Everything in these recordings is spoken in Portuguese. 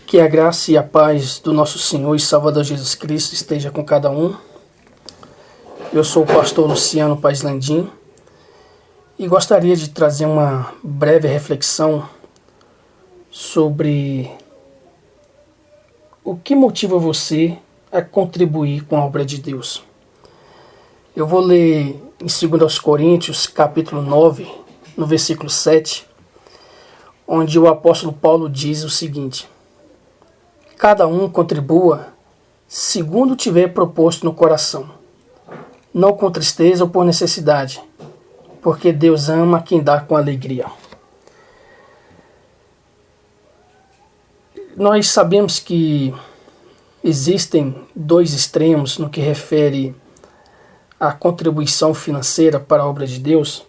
Que a graça e a paz do nosso Senhor e Salvador Jesus Cristo esteja com cada um. Eu sou o pastor Luciano Paes Landim e gostaria de trazer uma breve reflexão sobre o que motiva você a contribuir com a obra de Deus. Eu vou ler em 2 Coríntios, capítulo 9, no versículo 7, onde o apóstolo Paulo diz o seguinte: cada um contribua segundo tiver proposto no coração, não com tristeza ou por necessidade, porque Deus ama quem dá com alegria. Nós sabemos que existem dois extremos no que refere à contribuição financeira para a obra de Deus.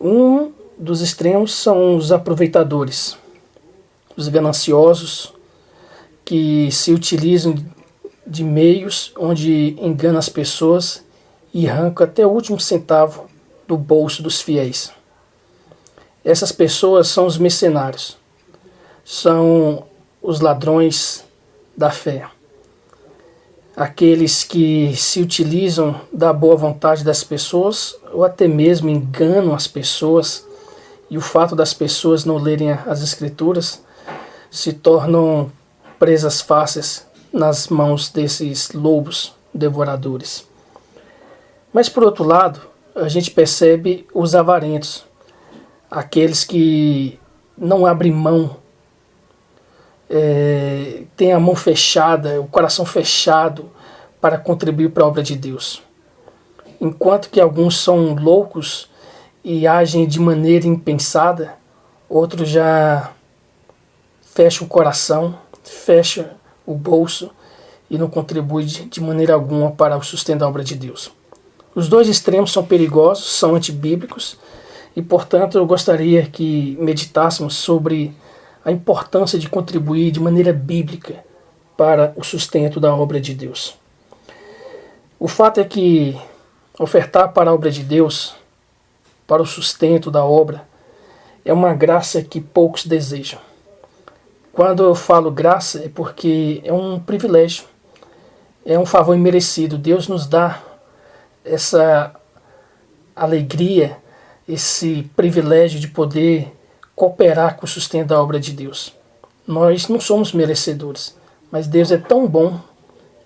Um dos extremos são os aproveitadores, os gananciosos, que se utilizam de meios onde enganam as pessoas e arrancam até o último centavo do bolso dos fiéis. Essas pessoas são os mercenários, são os ladrões da fé, aqueles que se utilizam da boa vontade das pessoas ou até mesmo enganam as pessoas, e o fato das pessoas não lerem as Escrituras se tornam presas fáceis nas mãos desses lobos devoradores. Mas por outro lado, a gente percebe os avarentos, aqueles que não abrem mão, têm a mão fechada, o coração fechado para contribuir para a obra de Deus. Enquanto que alguns são loucos e agem de maneira impensada, outros já fecham o coração, fecham o bolso e não contribuem de maneira alguma para o sustento da obra de Deus. Os dois extremos são perigosos, são antibíblicos e, portanto, eu gostaria que meditássemos sobre a importância de contribuir de maneira bíblica para o sustento da obra de Deus. O fato é que ofertar para a obra de Deus, para o sustento da obra, é uma graça que poucos desejam. Quando eu falo graça é porque é um privilégio, é um favor imerecido. Deus nos dá essa alegria, esse privilégio de poder cooperar com o sustento da obra de Deus. Nós não somos merecedores, mas Deus é tão bom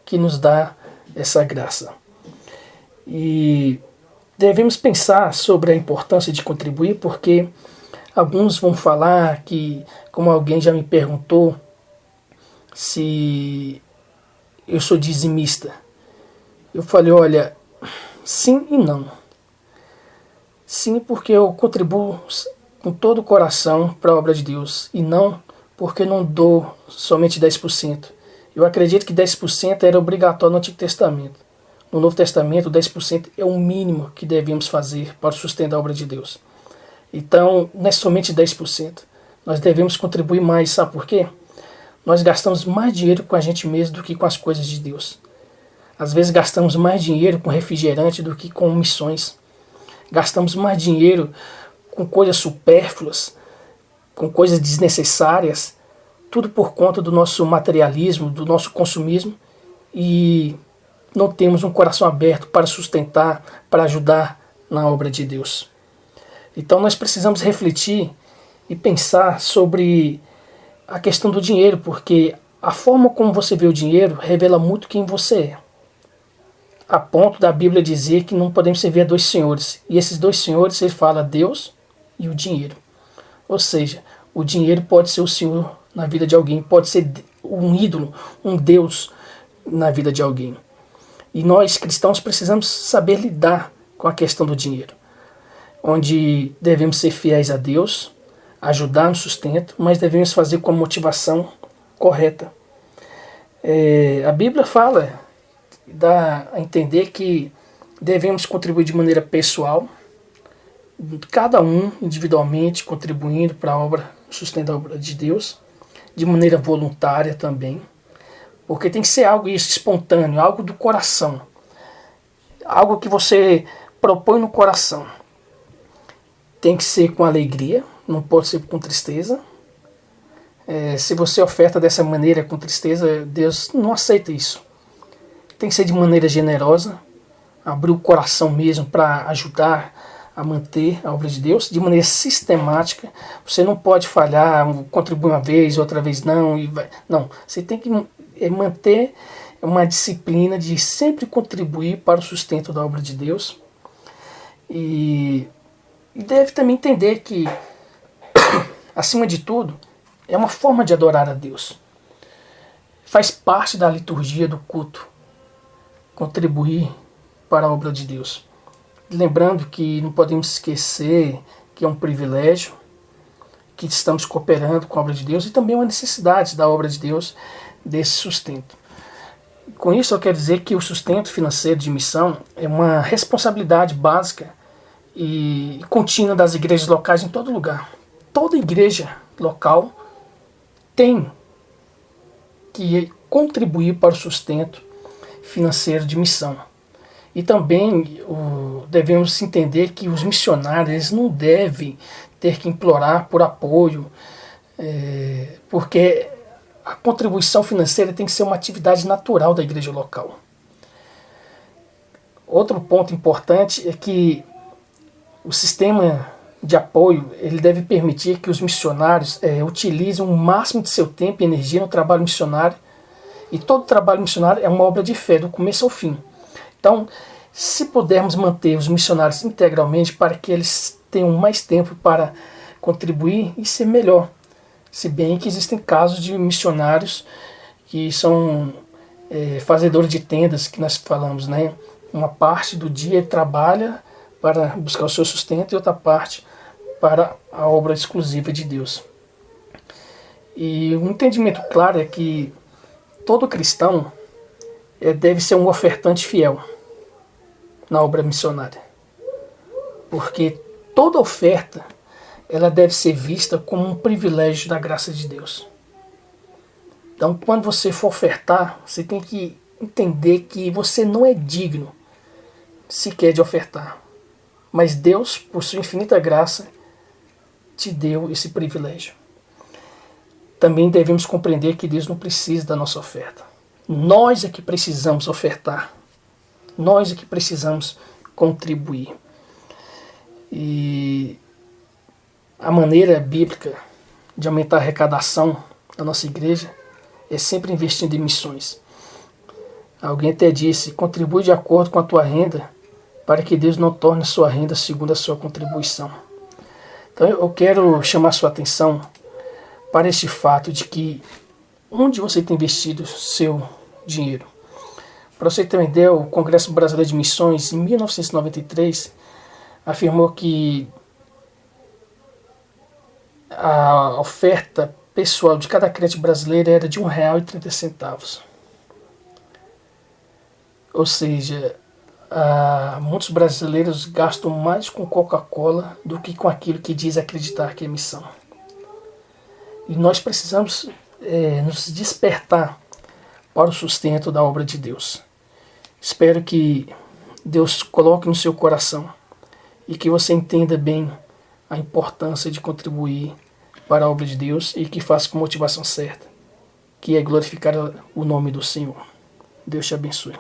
que nos dá essa graça. E devemos pensar sobre a importância de contribuir, porque alguns vão falar que, como alguém já me perguntou, se eu sou dizimista. Eu falei, olha, sim e não. Sim, porque eu contribuo com todo o coração para a obra de Deus, e não porque não dou somente 10%. Eu acredito que 10% era obrigatório no Antigo Testamento. No Novo Testamento, 10% é o mínimo que devemos fazer para o sustento da obra de Deus. Então, não é somente 10%. Nós devemos contribuir mais, sabe por quê? Nós gastamos mais dinheiro com a gente mesmo do que com as coisas de Deus. Às vezes gastamos mais dinheiro com refrigerante do que com missões. Gastamos mais dinheiro com coisas supérfluas, com coisas desnecessárias, tudo por conta do nosso materialismo, do nosso consumismo, e não temos um coração aberto para sustentar, para ajudar na obra de Deus. Então nós precisamos refletir e pensar sobre a questão do dinheiro, porque a forma como você vê o dinheiro revela muito quem você é. A ponto da Bíblia dizer que não podemos servir a dois senhores. E esses dois senhores, ele fala Deus e o dinheiro. Ou seja, o dinheiro pode ser o senhor na vida de alguém, pode ser um ídolo, um Deus na vida de alguém. E nós, cristãos, precisamos saber lidar com a questão do dinheiro, onde devemos ser fiéis a Deus, ajudar no sustento, mas devemos fazer com a motivação correta. A Bíblia fala, dá a entender que devemos contribuir de maneira pessoal, cada um individualmente contribuindo para a obra, sustento da obra de Deus, de maneira voluntária também, porque tem que ser algo isso, espontâneo, algo do coração, algo que você propõe no coração. Tem que ser com alegria, não pode ser com tristeza. Se você oferta dessa maneira, com tristeza, Deus não aceita isso. Tem que ser de maneira generosa, abrir o coração mesmo para ajudar a manter a obra de Deus de maneira sistemática. Você não pode falhar, contribuir uma vez, outra vez não. Não, você tem que manter uma disciplina de sempre contribuir para o sustento da obra de Deus. E deve também entender que, acima de tudo, é uma forma de adorar a Deus. Faz parte da liturgia do culto contribuir para a obra de Deus. Lembrando que não podemos esquecer que é um privilégio, que estamos cooperando com a obra de Deus e também uma necessidade da obra de Deus desse sustento. Com isso eu quero dizer que o sustento financeiro de missão é uma responsabilidade básica e contínua das igrejas locais em todo lugar. Toda igreja local tem que contribuir para o sustento financeiro de missão. E também devemos entender que os missionários eles não devem ter que implorar por apoio, porque a contribuição financeira tem que ser uma atividade natural da igreja local. Outro ponto importante é que o sistema de apoio ele deve permitir que os missionários utilizem o máximo de seu tempo e energia no trabalho missionário. E todo trabalho missionário é uma obra de fé, do começo ao fim. Então, se pudermos manter os missionários integralmente para que eles tenham mais tempo para contribuir, isso é melhor. Se bem que existem casos de missionários que são fazedores de tendas, que nós falamos, né? Uma parte do dia trabalha para buscar o seu sustento e outra parte para a obra exclusiva de Deus. E um entendimento claro é que todo cristão deve ser um ofertante fiel na obra missionária. Porque toda oferta ela deve ser vista como um privilégio da graça de Deus. Então, quando você for ofertar, você tem que entender que você não é digno sequer de ofertar. Mas Deus, por sua infinita graça, te deu esse privilégio. Também devemos compreender que Deus não precisa da nossa oferta. Nós é que precisamos ofertar. Nós é que precisamos contribuir. E a maneira bíblica de aumentar a arrecadação da nossa igreja é sempre investindo em missões. Alguém até disse, contribui de acordo com a tua renda, para que Deus não torne a sua renda segundo a sua contribuição. Então eu quero chamar a sua atenção para este fato de que onde você tem investido seu dinheiro. Para você ter uma ideia, o Congresso Brasileiro de Missões, em 1993, afirmou que a oferta pessoal de cada crente brasileiro era de R$1,30. Ou seja, muitos brasileiros gastam mais com Coca-Cola do que com aquilo que diz acreditar que é missão. E nós precisamos nos despertar para o sustento da obra de Deus. Espero que Deus coloque no seu coração e que você entenda bem a importância de contribuir para a obra de Deus e que faça com motivação certa, que é glorificar o nome do Senhor. Deus te abençoe.